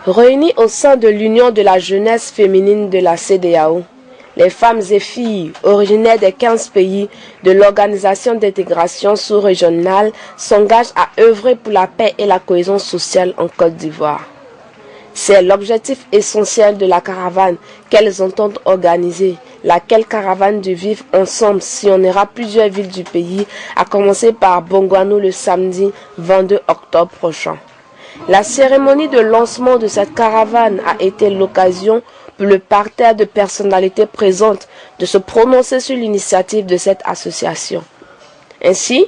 Réunies au sein de l'Union de la jeunesse féminine de la CEDEAO, les femmes et filles originaires des 15 pays de l'Organisation d'intégration sous-régionale s'engagent à œuvrer pour la paix et la cohésion sociale en Côte d'Ivoire. C'est l'objectif essentiel de la caravane qu'elles entendent organiser, laquelle caravane du Vivre Ensemble sillonnera plusieurs villes du pays, à commencer par Bongouanou le samedi 22 octobre prochain. La cérémonie de lancement de cette caravane a été l'occasion pour le parterre de personnalités présentes de se prononcer sur l'initiative de cette association. Ainsi,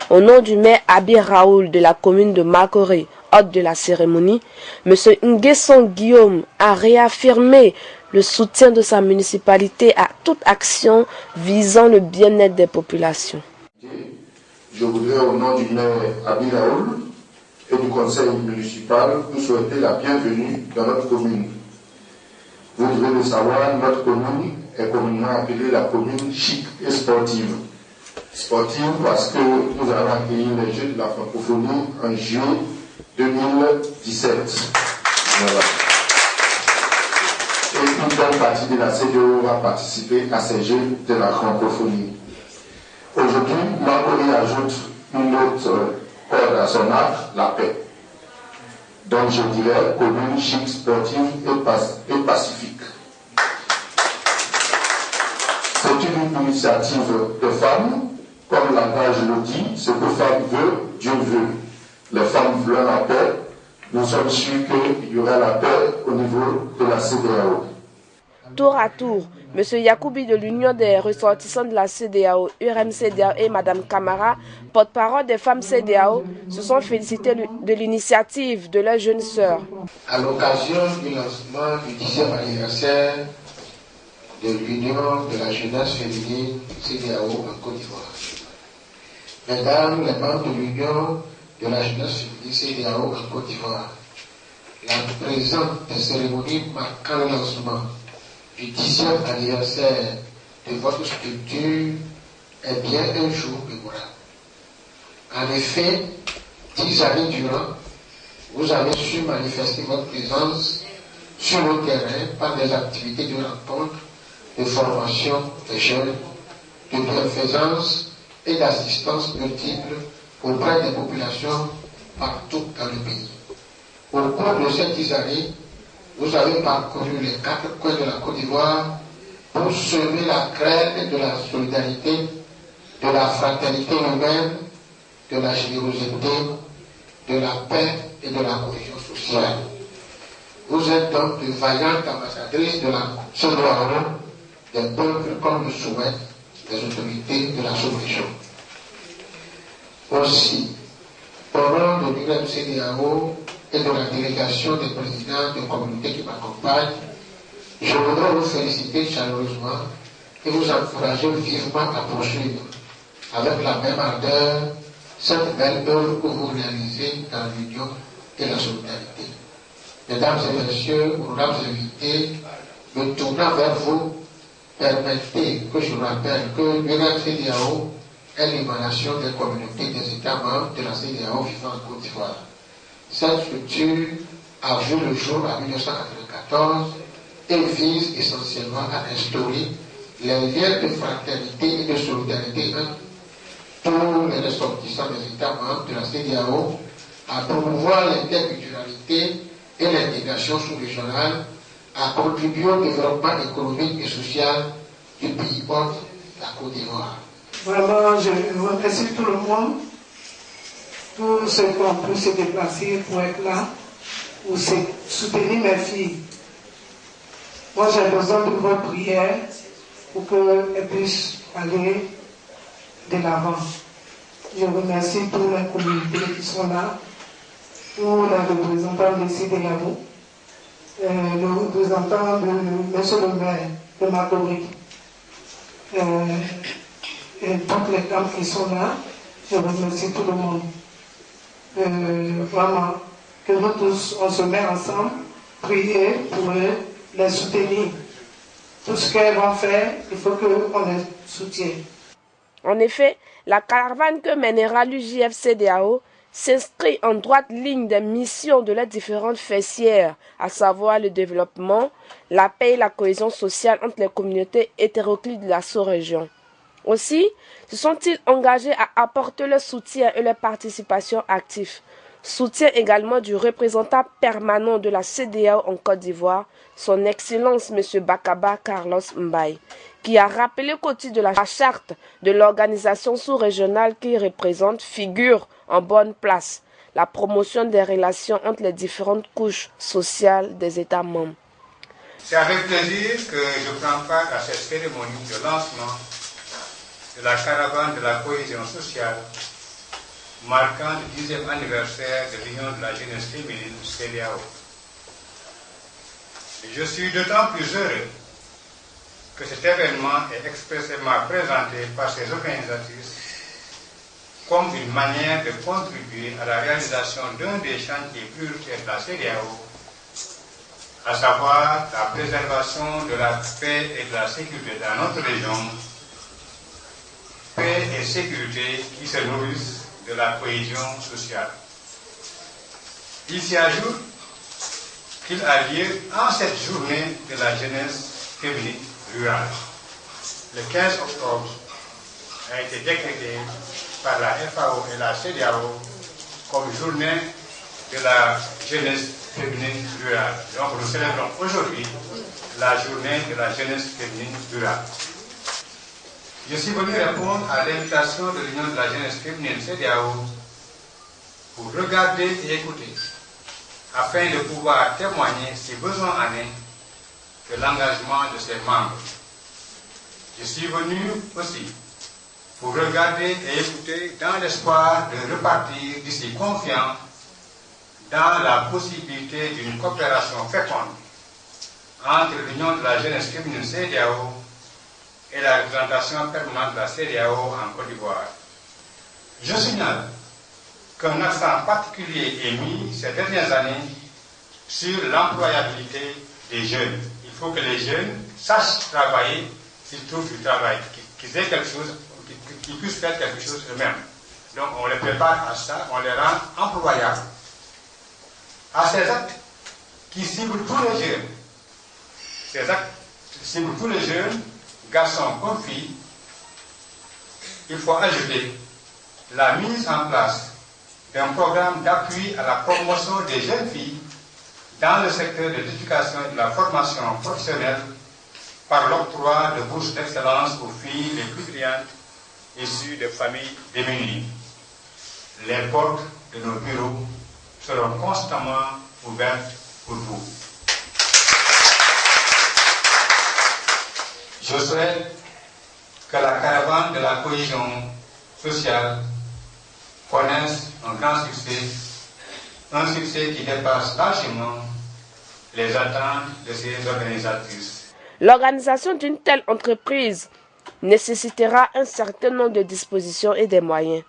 au nom du maire Abi Raoul de la commune de Makoré, hôte de la cérémonie, M. Nguesson Guillaume a réaffirmé le soutien de sa municipalité à toute action visant le bien-être des populations. Je voudrais, au nom du maire Abi Raoul et du conseil municipal, vous souhaiter la bienvenue dans notre commune. Vous devez le savoir, notre commune est communément appelée la commune chic et sportive. Sportive parce que nous avons accueilli les Jeux de la francophonie en juillet 2017. Voilà. Et une bonne partie de la CEDEAO va participer à ces Jeux de la francophonie. Aujourd'hui, Makoré ajoute une autre corde à son arc, la paix. Donc je dirais commune chic, sportive et pacifique. C'est une initiative de femmes, comme l'engage le dit, ce que femme veut, Dieu veut. Les femmes veulent la paix, nous sommes sûrs qu'il y aura la paix au niveau de la CEDEAO. Tour à tour, M. Yacoubi de l'Union des ressortissants de la CEDEAO, URM CEDEAO et Mme Camara, porte-parole des femmes CEDEAO, se sont félicités de l'initiative de leurs jeunes sœurs. À l'occasion du lancement du 10e anniversaire de l'Union de la jeunesse féminine CEDEAO en Côte d'Ivoire, Mesdames les membres de l'Union de la jeunesse féminine CEDEAO en Côte d'Ivoire, la présente cérémonie marquant le lancement du 10e anniversaire de votre structure est bien un jour mémorable. En effet, 10 années durant, vous avez su manifester votre présence sur le terrain par des activités de rencontre, de formation des jeunes, de bienfaisance et d'assistance multiple auprès des populations partout dans le pays. Au cours de ces 10 années, vous avez parcouru les 4 coins de la Côte d'Ivoire pour semer la graine de la solidarité, de la fraternité humaine, de la générosité, de la paix et de la cohésion sociale. Vous êtes donc de vaillantes ambassadrices de la CEDEAO, des peuples comme le souhaitent les autorités de la sous-région. Aussi, au nom de l'URM CEDEAO et de la délégation des présidents de communautés qui m'accompagnent, je voudrais vous féliciter chaleureusement et vous encourager vivement à poursuivre avec la même ardeur cette belle œuvre que vous réalisez dans l'union et la solidarité. Mesdames et messieurs, honorables invités, me tournant vers vous, permettez que je rappelle que l'URM CEDEAO est l'émanation des communautés des États membres de la CEDEAO vivant en Côte d'Ivoire. Cette structure a vu le jour en 1994 et vise essentiellement à instaurer les liens de fraternité et de solidarité entre tous les ressortissants des États membres de la CEDEAO, à promouvoir l'interculturalité et l'intégration sous-régionale, à contribuer au développement économique et social du pays hôte, la Côte d'Ivoire. Vraiment, je remercie tout le monde, tous ceux qui ont pu se déplacer pour être là, pour soutenir mes filles. Moi, j'ai besoin de votre prière pour qu'elles puissent aller de l'avant. Je remercie toutes les communautés qui sont là, tous les représentants de CEDEAO, le représentant de M. le maire de Makoré, et toutes les femmes qui sont là. Je remercie tout le monde. Vraiment, que nous tous, on se met ensemble, prier pour les soutenir. Tout ce qu'elles vont faire, il faut qu'on les soutienne. En effet, la caravane que mènera l'UJF-CEDEAO s'inscrit en droite ligne des missions de les différentes fessières, à savoir le développement, la paix et la cohésion sociale entre les communautés hétéroclites de la sous-région. Aussi, se sont-ils engagés à apporter leur soutien et leur participation active. Soutien également du représentant permanent de la CEDEAO en Côte d'Ivoire, son Excellence M. Bakaba Carlos Mbaye, qui a rappelé qu'au titre de la charte de l'organisation sous-régionale qu'il représente figure en bonne place la promotion des relations entre les différentes couches sociales des États membres. C'est avec plaisir que je prends part à cette cérémonie de lancement de la caravane de la cohésion sociale marquant le 10e anniversaire de l'Union de la jeunesse féminine CEDEAO. Je suis d'autant plus heureux que cet événement est expressément présenté par ces organisatrices comme une manière de contribuer à la réalisation d'un des chantiers prioritaires de la CEDEAO, à savoir la préservation de la paix et de la sécurité dans notre région, paix et sécurité qui se nourrissent de la cohésion sociale. Il s'y ajoute qu'il a lieu en cette journée de la jeunesse féminine rurale. Le 15 octobre a été décrété par la FAO et la CEDEAO comme journée de la jeunesse féminine rurale. Donc nous célébrons aujourd'hui la journée de la jeunesse féminine rurale. Je suis venu répondre à l'invitation de l'Union de la jeunesse féminine CEDEAO pour regarder et écouter, afin de pouvoir témoigner, si besoin en est, de l'engagement de ses membres. Je suis venu aussi pour regarder et écouter dans l'espoir de repartir d'ici confiant dans la possibilité d'une coopération féconde entre l'Union de la jeunesse féminine CEDEAO et la représentation permanente de la CEDEAO en Côte d'Ivoire. Je signale qu'un accent particulier est mis ces dernières années sur l'employabilité des jeunes. Il faut que les jeunes sachent travailler s'ils trouvent du travail, qu'ils aient quelque chose, qu'ils puissent faire quelque chose eux-mêmes. Donc on les prépare à ça, on les rend employables. À ces actes qui ciblent tous les jeunes, ces actes qui ciblent tous les jeunes, garçons comme filles, il faut ajouter la mise en place d'un programme d'appui à la promotion des jeunes filles dans le secteur de l'éducation et de la formation professionnelle par l'octroi de bourses d'excellence aux filles les plus brillantes issues de familles démunies. Les portes de nos bureaux seront constamment ouvertes pour vous. Je souhaite que la caravane de la cohésion sociale connaisse un grand succès, un succès qui dépasse largement les attentes de ses organisatrices. L'organisation d'une telle entreprise nécessitera un certain nombre de dispositions et des moyens.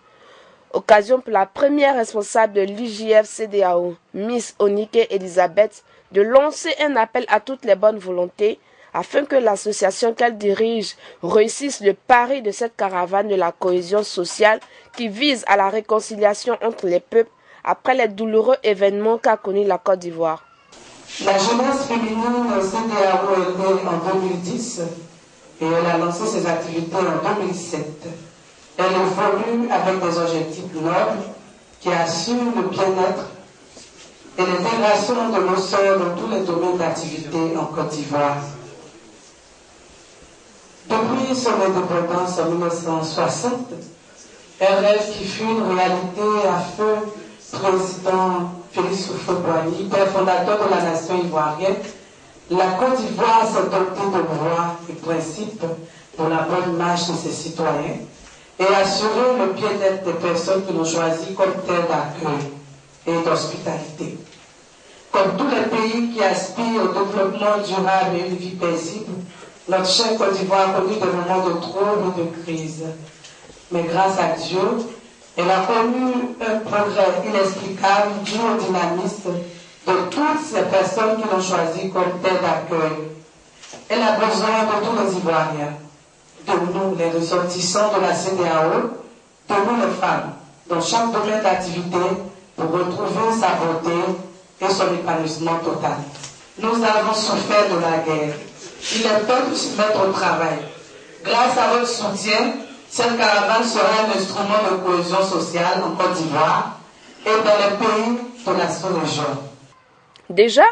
Occasion pour la première responsable de l'UJF-CEDEAO, Miss Onike Elisabeth, de lancer un appel à toutes les bonnes volontés afin que l'association qu'elle dirige réussisse le pari de cette caravane de la cohésion sociale qui vise à la réconciliation entre les peuples après les douloureux événements qu'a connus la Côte d'Ivoire. La jeunesse féminine CEDEAO est née en 2010 et elle a lancé ses activités en 2007. Elle évolue avec des objectifs nobles qui assurent le bien-être et l'intégration de nos sœurs dans tous les domaines d'activité en Côte d'Ivoire. Depuis son indépendance en 1960, un rêve qui fut une réalité à feu président Félix Houphouët-Boigny, père fondateur de la nation ivoirienne, la Côte d'Ivoire s'est dotée de lois et principes pour la bonne marche de ses citoyens et assurer le bien-être des personnes qui l'ont choisi comme terre d'accueil et d'hospitalité. Comme tous les pays qui aspirent au développement durable et une vie paisible, notre chère Côte d'Ivoire a connu des moments de trouble et de crise. Mais grâce à Dieu, elle a connu un progrès inexplicable dû au dynamisme de toutes ces personnes qui l'ont choisi comme terre d'accueil. Elle a besoin de tous les Ivoiriens. de nous, les ressortissants de la CEDEAO, de nous les femmes, dans chaque domaine d'activité, pour retrouver sa beauté et son épanouissement total. Nous avons souffert de la guerre. Il est temps de se mettre au travail. Grâce à votre soutien, cette caravane sera un instrument de cohésion sociale en Côte d'Ivoire et dans les pays de la sous-région. Déjà,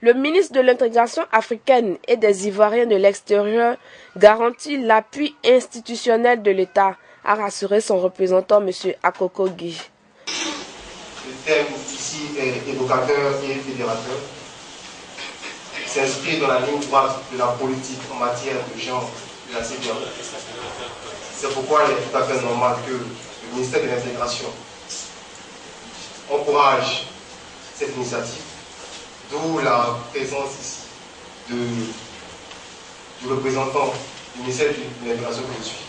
le ministre de l'Intégration africaine et des Ivoiriens de l'extérieur garantit l'appui institutionnel de l'État, a rassuré son représentant M. Akoko Guy. Le thème ici est évocateur et fédérateur. S'inscrit dans la ligne droite de la politique en matière de genre de la CEDEAO. C'est pourquoi il est tout à fait normal que le ministère de l'Intégration encourage cette initiative, d'où la présence ici du représentant du ministère de l'Intégration que je suis.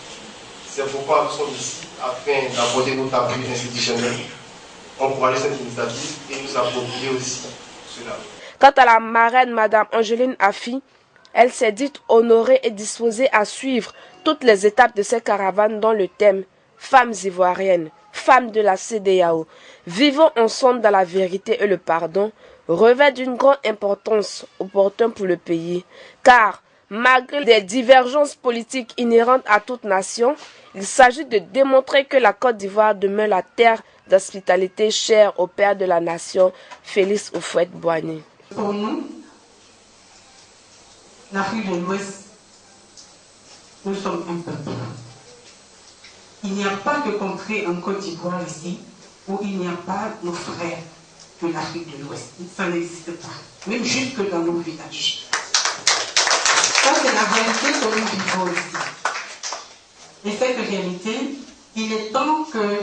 C'est pourquoi nous sommes ici afin d'apporter notre appui institutionnel, encourager cette initiative et nous approprier aussi cela. Quant à la marraine, Mme Angeline Afi, elle s'est dite honorée et disposée à suivre toutes les étapes de cette caravane dans le thème « Femmes ivoiriennes, femmes de la CEDEAO, vivons ensemble dans la vérité et le pardon » revêt d'une grande importance opportune pour le pays, car malgré des divergences politiques inhérentes à toute nation, il s'agit de démontrer que la Côte d'Ivoire demeure la terre d'hospitalité chère au père de la nation, Félix Houphouët-Boigny. Pour nous, l'Afrique de l'Ouest, nous sommes un peuple. Il n'y a pas de contrée en Côte d'Ivoire ici où il n'y a pas nos frères de l'Afrique de l'Ouest. Ça n'existe pas, même jusque dans nos villages. Ça, c'est la réalité que nous vivons ici. Et cette réalité, il est temps que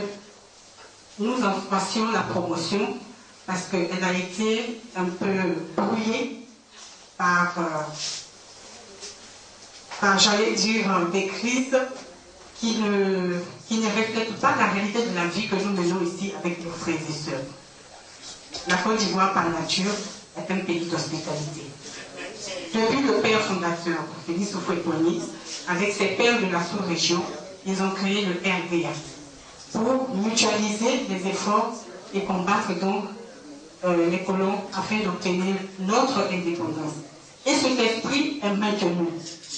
nous en fassions la promotion parce qu'elle a été un peu brouillée par j'allais dire, des crises qui ne reflètent pas la réalité de la vie que nous menons ici avec nos frères et sœurs. La Côte d'Ivoire, par nature, est un pays d'hospitalité. Depuis le père fondateur, Félix Houphouët-Boigny, avec ses pères de la sous-région, ils ont créé le RDA pour mutualiser les efforts et combattre donc les colons afin d'obtenir notre indépendance. Et cet esprit est maintenu.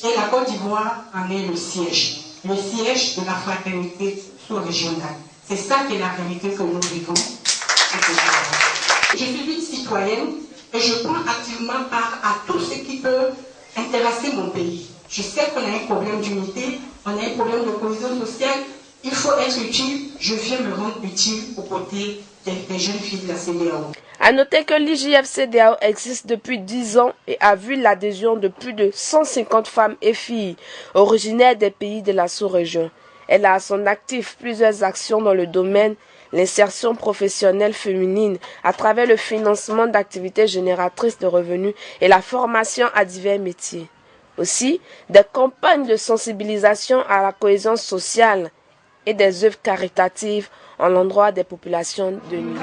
Et la Côte d'Ivoire en est le siège de la fraternité sous-régionale. C'est ça qui est la réalité que nous vivons. Je suis une citoyenne et je prends activement part à tout ce qui peut intéresser mon pays. Je sais qu'on a un problème d'unité, on a un problème de cohésion sociale. Il faut être utile. Je viens me rendre utile aux côtés des jeunes filles de la CEDEAO. À noter que l'IJF-CEDEAO existe depuis 10 ans et a vu l'adhésion de plus de 150 femmes et filles originaires des pays de la sous-région. Elle a à son actif plusieurs actions dans le domaine l'insertion professionnelle féminine à travers le financement d'activités génératrices de revenus et la formation à divers métiers. Aussi, des campagnes de sensibilisation à la cohésion sociale et des œuvres caritatives en l'endroit des populations de nuit.